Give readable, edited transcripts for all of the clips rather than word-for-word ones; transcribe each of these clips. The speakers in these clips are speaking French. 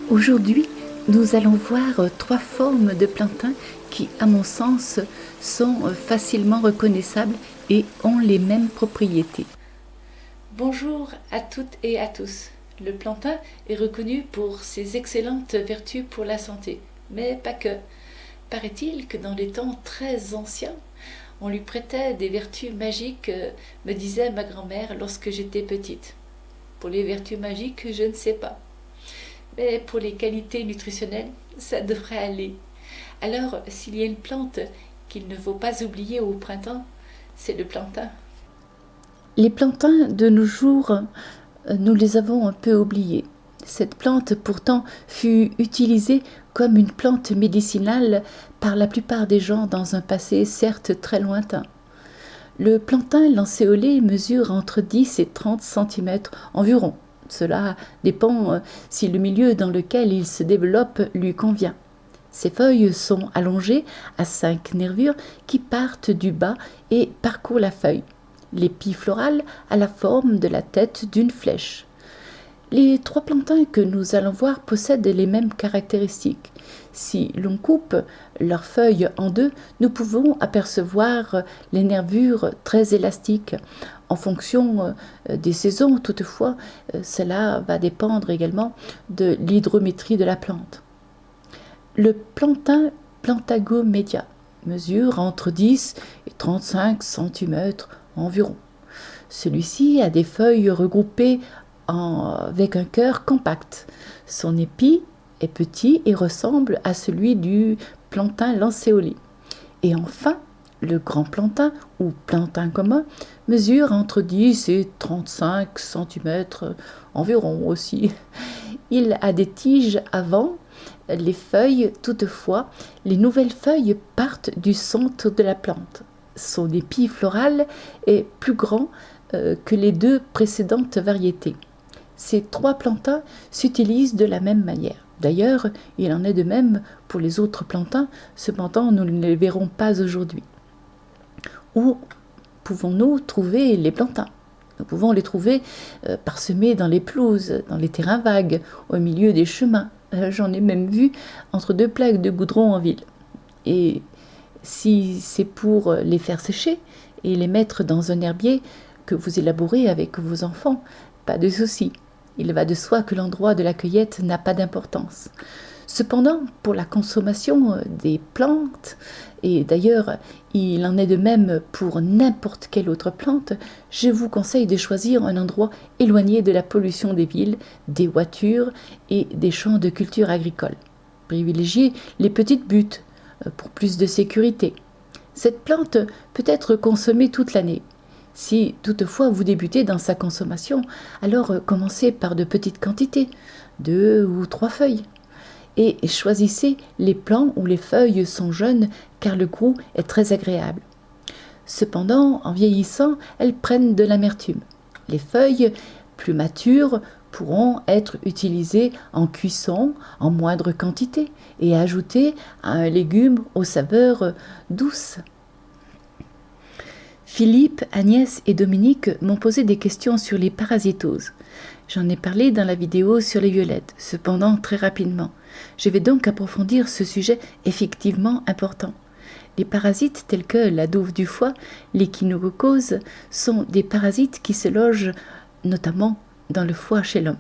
Aujourd'hui, nous allons voir trois formes de plantain qui, à mon sens, sont facilement reconnaissables et ont les mêmes propriétés. Bonjour à toutes et à tous. Le plantain est reconnu pour ses excellentes vertus pour la santé, mais pas que. Paraît-il que dans les temps très anciens, on lui prêtait des vertus magiques, me disait ma grand-mère lorsque j'étais petite. Pour les vertus magiques, je ne sais pas. Mais pour les qualités nutritionnelles, ça devrait aller. Alors, s'il y a une plante qu'il ne faut pas oublier au printemps, c'est le plantain. Les plantains de nos jours, nous les avons un peu oubliés. Cette plante pourtant fut utilisée comme une plante médicinale par la plupart des gens dans un passé certes très lointain. Le plantain lancéolé mesure entre 10 et 30 cm environ. Cela dépend si le milieu dans lequel il se développe lui convient. Ses feuilles sont allongées à 5 nervures qui partent du bas et parcourent la feuille. L'épi floral a la forme de la tête d'une flèche. Les trois plantains que nous allons voir possèdent les mêmes caractéristiques. Si l'on coupe leurs feuilles en deux, nous pouvons apercevoir les nervures très élastiques. En fonction des saisons, toutefois, cela va dépendre également de l'hydrométrie de la plante. Le plantain Plantago media mesure entre 10 et 35 cm environ. Celui-ci a des feuilles regroupées avec un cœur compact. Son épi est petit et ressemble à celui du plantain lancéolé. Et enfin, le grand plantain, ou plantain commun, mesure entre 10 et 35 cm environ aussi. Il a des tiges avant les feuilles, toutefois, les nouvelles feuilles partent du centre de la plante. Son épi floral est plus grand que les deux précédentes variétés. Ces trois plantains s'utilisent de la même manière. D'ailleurs, il en est de même pour les autres plantains, cependant nous ne les verrons pas aujourd'hui. Où pouvons-nous trouver les plantains ? Nous pouvons les trouver parsemés dans les pelouses, dans les terrains vagues, au milieu des chemins. J'en ai même vu entre deux plaques de goudron en ville. Et si c'est pour les faire sécher et les mettre dans un herbier que vous élaborez avec vos enfants, pas de souci. Il va de soi que l'endroit de la cueillette n'a pas d'importance. Cependant, pour la consommation des plantes, et d'ailleurs il en est de même pour n'importe quelle autre plante, je vous conseille de choisir un endroit éloigné de la pollution des villes, des voitures et des champs de culture agricole. Privilégiez les petites buttes pour plus de sécurité. Cette plante peut être consommée toute l'année. Si toutefois vous débutez dans sa consommation, alors commencez par de petites quantités, 2 ou 3 feuilles. Et choisissez les plants où les feuilles sont jeunes car le goût est très agréable. Cependant, en vieillissant, elles prennent de l'amertume. Les feuilles plus matures pourront être utilisées en cuisson en moindre quantité et ajoutées à un légume aux saveurs douces. Philippe, Agnès et Dominique m'ont posé des questions sur les parasitoses. J'en ai parlé dans la vidéo sur les violettes, cependant très rapidement. Je vais donc approfondir ce sujet effectivement important. Les parasites tels que la douve du foie, l'échinococose, sont des parasites qui se logent notamment dans le foie chez l'homme.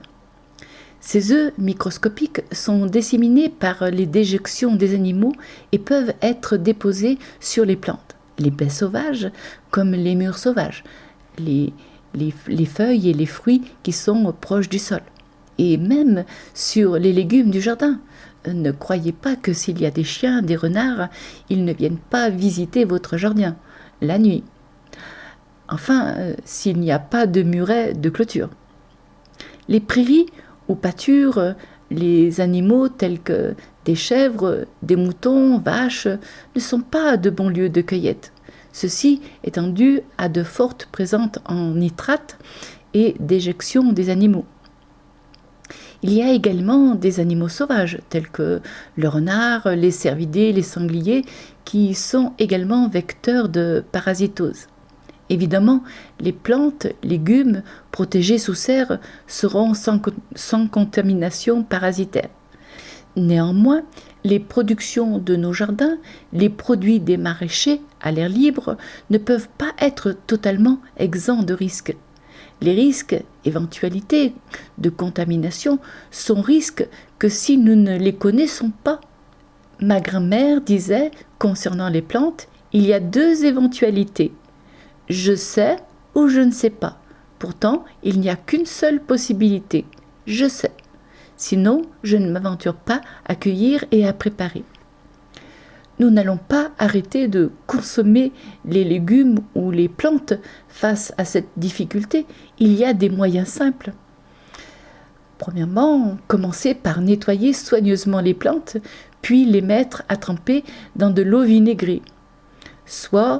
Ces œufs microscopiques sont disséminés par les déjections des animaux et peuvent être déposés sur les plantes. Les baies sauvages, comme les mûres sauvages, les feuilles et les fruits qui sont proches du sol, et même sur les légumes du jardin. Ne croyez pas que s'il y a des chiens, des renards, ils ne viennent pas visiter votre jardin la nuit. Enfin, s'il n'y a pas de muret de clôture. Les prairies ou pâtures, les animaux tels que des chèvres, des moutons, vaches, ne sont pas de bons lieux de cueillette. Ceci étant dû à de fortes présentes en nitrate et d'éjection des animaux. Il y a également des animaux sauvages, tels que le renard, les cervidés, les sangliers, qui sont également vecteurs de parasitose. Évidemment, les plantes, légumes protégés sous serre seront sans contamination parasitaire. Néanmoins, les productions de nos jardins, les produits des maraîchers à l'air libre ne peuvent pas être totalement exempts de risques. Les risques, éventualités de contamination, sont risques que si nous ne les connaissons pas. Ma grand-mère disait, concernant les plantes, il y a 2 éventualités. Je sais ou je ne sais pas. Pourtant, il n'y a qu'une seule possibilité. Je sais. Sinon, je ne m'aventure pas à cueillir et à préparer. Nous n'allons pas arrêter de consommer les légumes ou les plantes face à cette difficulté. Il y a des moyens simples. Premièrement, commencez par nettoyer soigneusement les plantes, puis les mettre à tremper dans de l'eau vinaigrée. Soit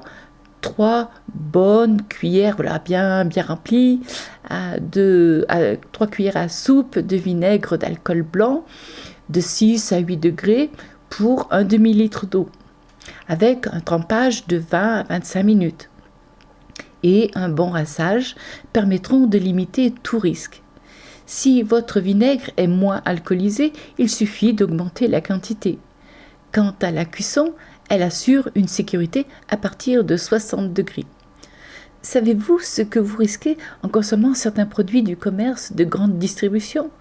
3 bonnes cuillères bien remplies, 3 cuillères à soupe de vinaigre d'alcool blanc de 6 à 8 degrés pour un demi-litre d'eau, avec un trempage de 20 à 25 minutes. Et un bon rinçage permettront de limiter tout risque. Si votre vinaigre est moins alcoolisé, il suffit d'augmenter la quantité. Quant à la cuisson, elle assure une sécurité à partir de 60 degrés. Savez-vous ce que vous risquez en consommant certains produits du commerce de grande distribution?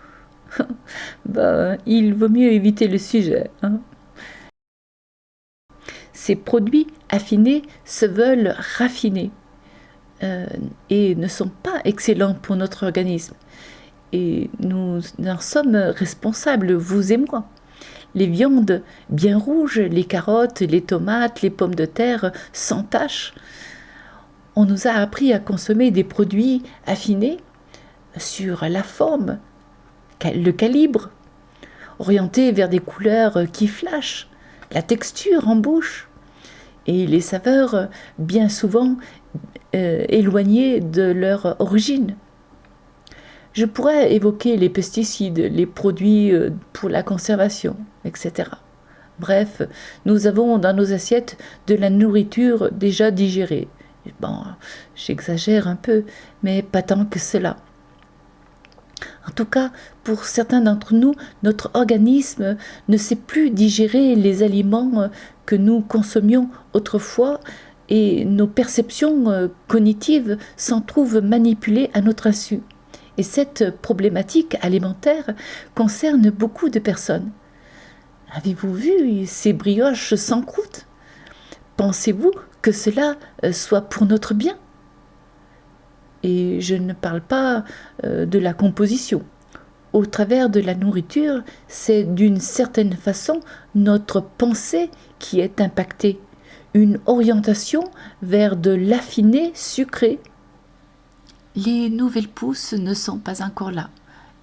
Il vaut mieux éviter le sujet. Ces produits affinés se veulent raffinés et ne sont pas excellents pour notre organisme. Et nous en sommes responsables, vous et moi. Les viandes bien rouges, les carottes, les tomates, les pommes de terre sans tache. On nous a appris à consommer des produits affinés sur la forme, le calibre, orientés vers des couleurs qui flashent, la texture en bouche et les saveurs bien souvent éloignées de leur origine. Je pourrais évoquer les pesticides, les produits pour la conservation, etc. Bref, nous avons dans nos assiettes de la nourriture déjà digérée. J'exagère un peu, mais pas tant que cela. En tout cas, pour certains d'entre nous, notre organisme ne sait plus digérer les aliments que nous consommions autrefois et nos perceptions cognitives s'en trouvent manipulées à notre insu. Et cette problématique alimentaire concerne beaucoup de personnes. Avez-vous vu ces brioches sans croûte? Pensez-vous que cela soit pour notre bien? Et je ne parle pas de la composition. Au travers de la nourriture, c'est d'une certaine façon notre pensée qui est impactée, une orientation vers de l'affiné sucré. Les nouvelles pousses ne sont pas encore là.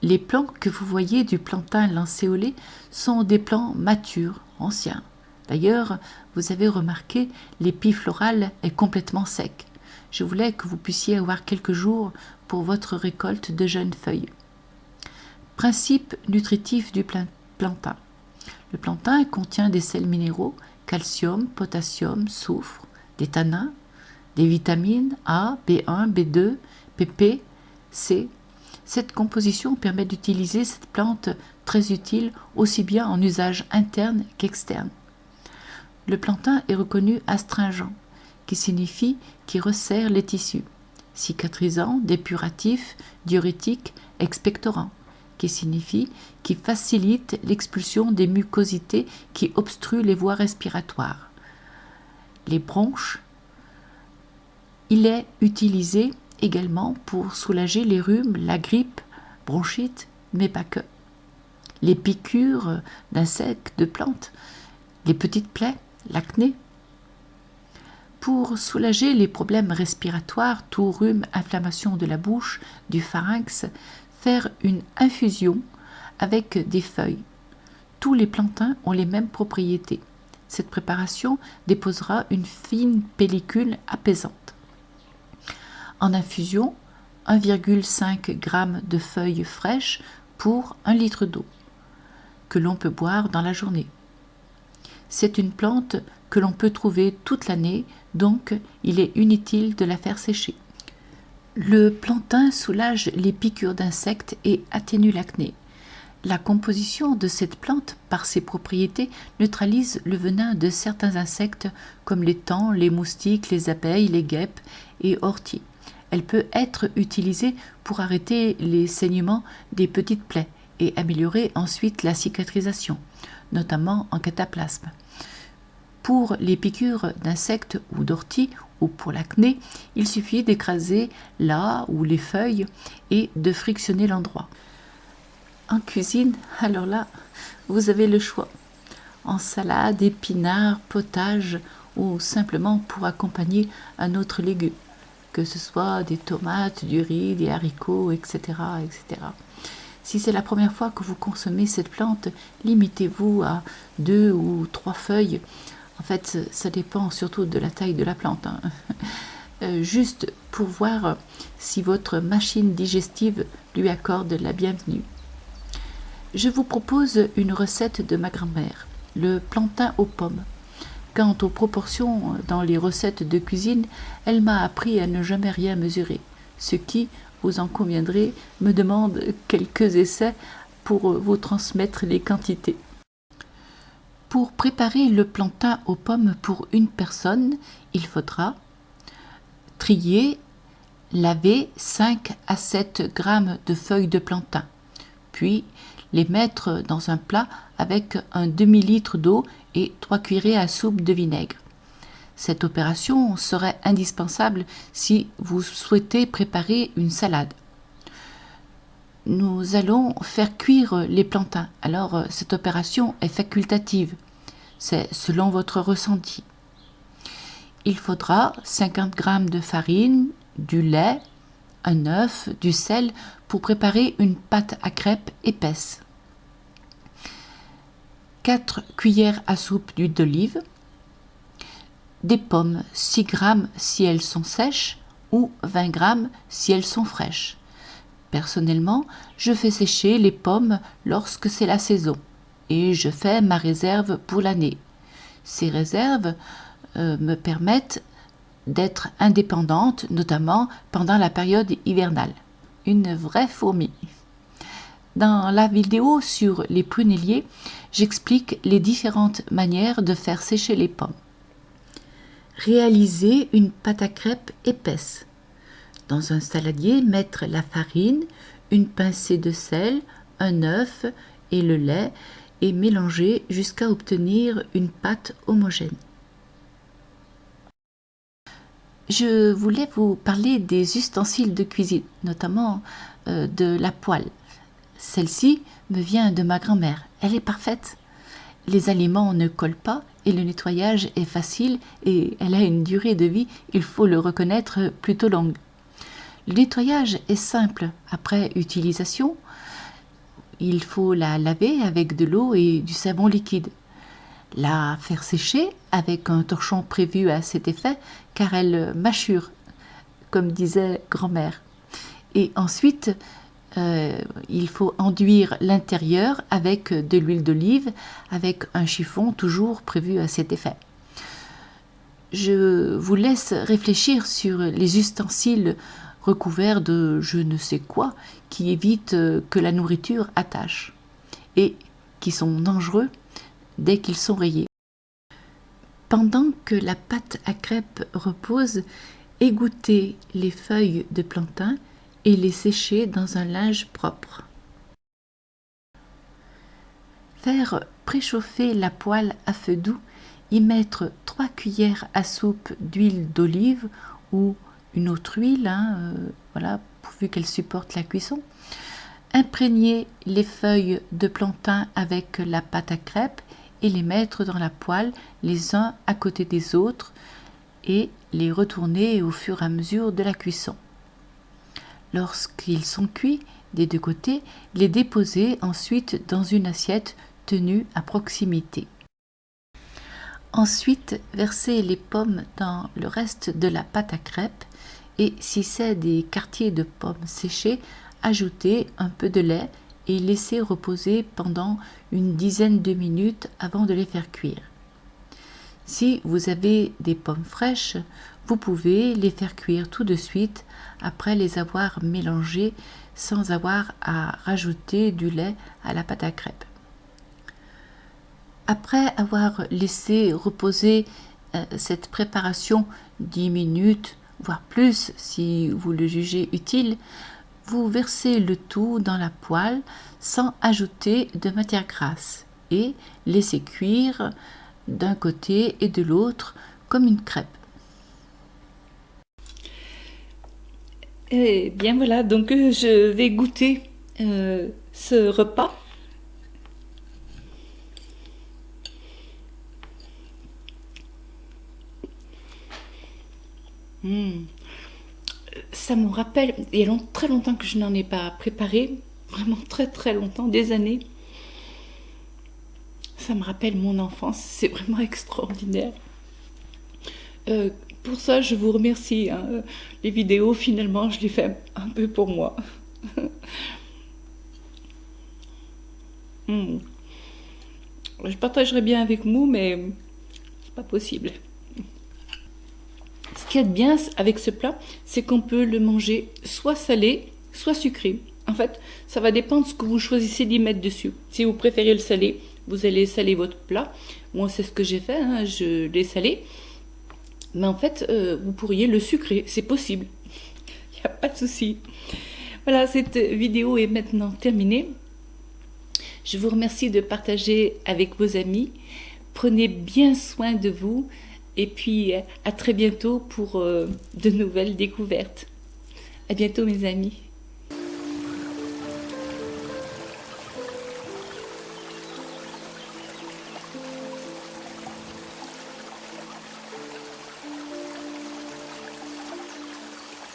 Les plants que vous voyez du plantain lancéolé sont des plants matures, anciens. D'ailleurs, vous avez remarqué, l'épi floral est complètement sec. Je voulais que vous puissiez avoir quelques jours pour votre récolte de jeunes feuilles. Principe nutritif du plantain. Le plantain contient des sels minéraux, calcium, potassium, soufre, des tanins, des vitamines A, B1, B2, PP, C. Cette composition permet d'utiliser cette plante très utile aussi bien en usage interne qu'externe. Le plantain est reconnu astringent, qui signifie qu'il resserre les tissus, cicatrisant, dépuratif, diurétique, expectorant, qui signifie qu'il facilite l'expulsion des mucosités qui obstruent les voies respiratoires. Les bronches. Il est utilisé également pour soulager les rhumes, la grippe, bronchite, mais pas que. Les piqûres d'insectes, de plantes, les petites plaies, l'acné. Pour soulager les problèmes respiratoires, toux, rhume, inflammation de la bouche, du pharynx, faire une infusion avec des feuilles. Tous les plantains ont les mêmes propriétés. Cette préparation déposera une fine pellicule apaisante. En infusion, 1,5 g de feuilles fraîches pour 1 litre d'eau, que l'on peut boire dans la journée. C'est une plante que l'on peut trouver toute l'année, donc il est inutile de la faire sécher. Le plantain soulage les piqûres d'insectes et atténue l'acné. La composition de cette plante, par ses propriétés, neutralise le venin de certains insectes comme les taons, les moustiques, les abeilles, les guêpes et orties. Elle peut être utilisée pour arrêter les saignements des petites plaies et améliorer ensuite la cicatrisation, notamment en cataplasme. Pour les piqûres d'insectes ou d'orties ou pour l'acné, il suffit d'écraser là ou les feuilles et de frictionner l'endroit. En cuisine, alors là, vous avez le choix. En salade, épinards, potage ou simplement pour accompagner un autre légume, que ce soit des tomates, du riz, des haricots, etc., etc. Si c'est la première fois que vous consommez cette plante, limitez-vous à 2 ou 3 feuilles. En fait, ça dépend surtout de la taille de la plante. Juste pour voir si votre machine digestive lui accorde la bienvenue. Je vous propose une recette de ma grand-mère, le plantain aux pommes. Quant aux proportions dans les recettes de cuisine, elle m'a appris à ne jamais rien mesurer, ce qui, vous en conviendrez, me demande quelques essais pour vous transmettre les quantités. Pour préparer le plantain aux pommes pour une personne, il faudra trier, laver 5 à 7 grammes de feuilles de plantain, puis les mettre dans un plat avec un demi-litre d'eau et 3 cuillerées à soupe de vinaigre. Cette opération serait indispensable si vous souhaitez préparer une salade. Nous allons faire cuire les plantains, alors cette opération est facultative. C'est selon votre ressenti. Il faudra 50 g de farine, du lait, un œuf, du sel pour préparer une pâte à crêpes épaisse. 4 cuillères à soupe d'huile d'olive, des pommes 6 g si elles sont sèches ou 20 g si elles sont fraîches. Personnellement, je fais sécher les pommes lorsque c'est la saison et je fais ma réserve pour l'année. Ces réserves me permettent d'être indépendante, notamment pendant la période hivernale. Une vraie fourmi. Dans la vidéo sur les prunelliers, j'explique les différentes manières de faire sécher les pommes. Réaliser une pâte à crêpes épaisse. Dans un saladier, mettre la farine, une pincée de sel, un œuf et le lait et mélanger jusqu'à obtenir une pâte homogène. Je voulais vous parler des ustensiles de cuisine, notamment de la poêle. Celle-ci me vient de ma grand-mère. Elle est parfaite. Les aliments ne collent pas et le nettoyage est facile et elle a une durée de vie, il faut le reconnaître, plutôt longue. Le nettoyage est simple. Après utilisation, il faut la laver avec de l'eau et du savon liquide. La faire sécher avec un torchon prévu à cet effet, car elle mâchure, comme disait grand-mère. Et ensuite, il faut enduire l'intérieur avec de l'huile d'olive, avec un chiffon toujours prévu à cet effet. Je vous laisse réfléchir sur les ustensiles recouverts de je ne sais quoi qui évitent que la nourriture attache et qui sont dangereux dès qu'ils sont rayés. Pendant que la pâte à crêpes repose, égouttez les feuilles de plantain et les sécher dans un linge propre. Faire préchauffer la poêle à feu doux, y mettre 3 cuillères à soupe d'huile d'olive ou une autre huile, voilà, pourvu qu'elle supporte la cuisson. Imprégner les feuilles de plantain avec la pâte à crêpes et les mettre dans la poêle les uns à côté des autres et les retourner au fur et à mesure de la cuisson. Lorsqu'ils sont cuits des deux côtés, les déposer ensuite dans une assiette tenue à proximité. Ensuite, versez les pommes dans le reste de la pâte à crêpes et si c'est des quartiers de pommes séchées, ajoutez un peu de lait et laissez reposer pendant une dizaine de minutes avant de les faire cuire. Si vous avez des pommes fraîches, vous pouvez les faire cuire tout de suite après les avoir mélangées sans avoir à rajouter du lait à la pâte à crêpes. Après avoir laissé reposer cette préparation 10 minutes, voire plus si vous le jugez utile, vous versez le tout dans la poêle sans ajouter de matière grasse et laissez cuire d'un côté et de l'autre comme une crêpe. Eh bien voilà, donc je vais goûter ce repas. Ça me rappelle, il y a très longtemps que je n'en ai pas préparé, vraiment très très longtemps, des années. Ça me rappelle mon enfance, c'est vraiment extraordinaire. Pour ça, je vous remercie. Hein. Les vidéos, finalement, je les fais un peu pour moi. Je partagerais bien avec vous, mais c'est pas possible. Ce qu'il y a de bien avec ce plat, c'est qu'on peut le manger soit salé, soit sucré. En fait, ça va dépendre de ce que vous choisissez d'y mettre dessus. Si vous préférez le salé, vous allez saler votre plat. Moi, c'est ce que j'ai fait, hein, je l'ai salé. Mais en fait, vous pourriez le sucrer, c'est possible. Il n'y a pas de souci. Voilà, cette vidéo est maintenant terminée. Je vous remercie de partager avec vos amis. Prenez bien soin de vous. Et puis, à très bientôt pour de nouvelles découvertes. À bientôt, mes amis.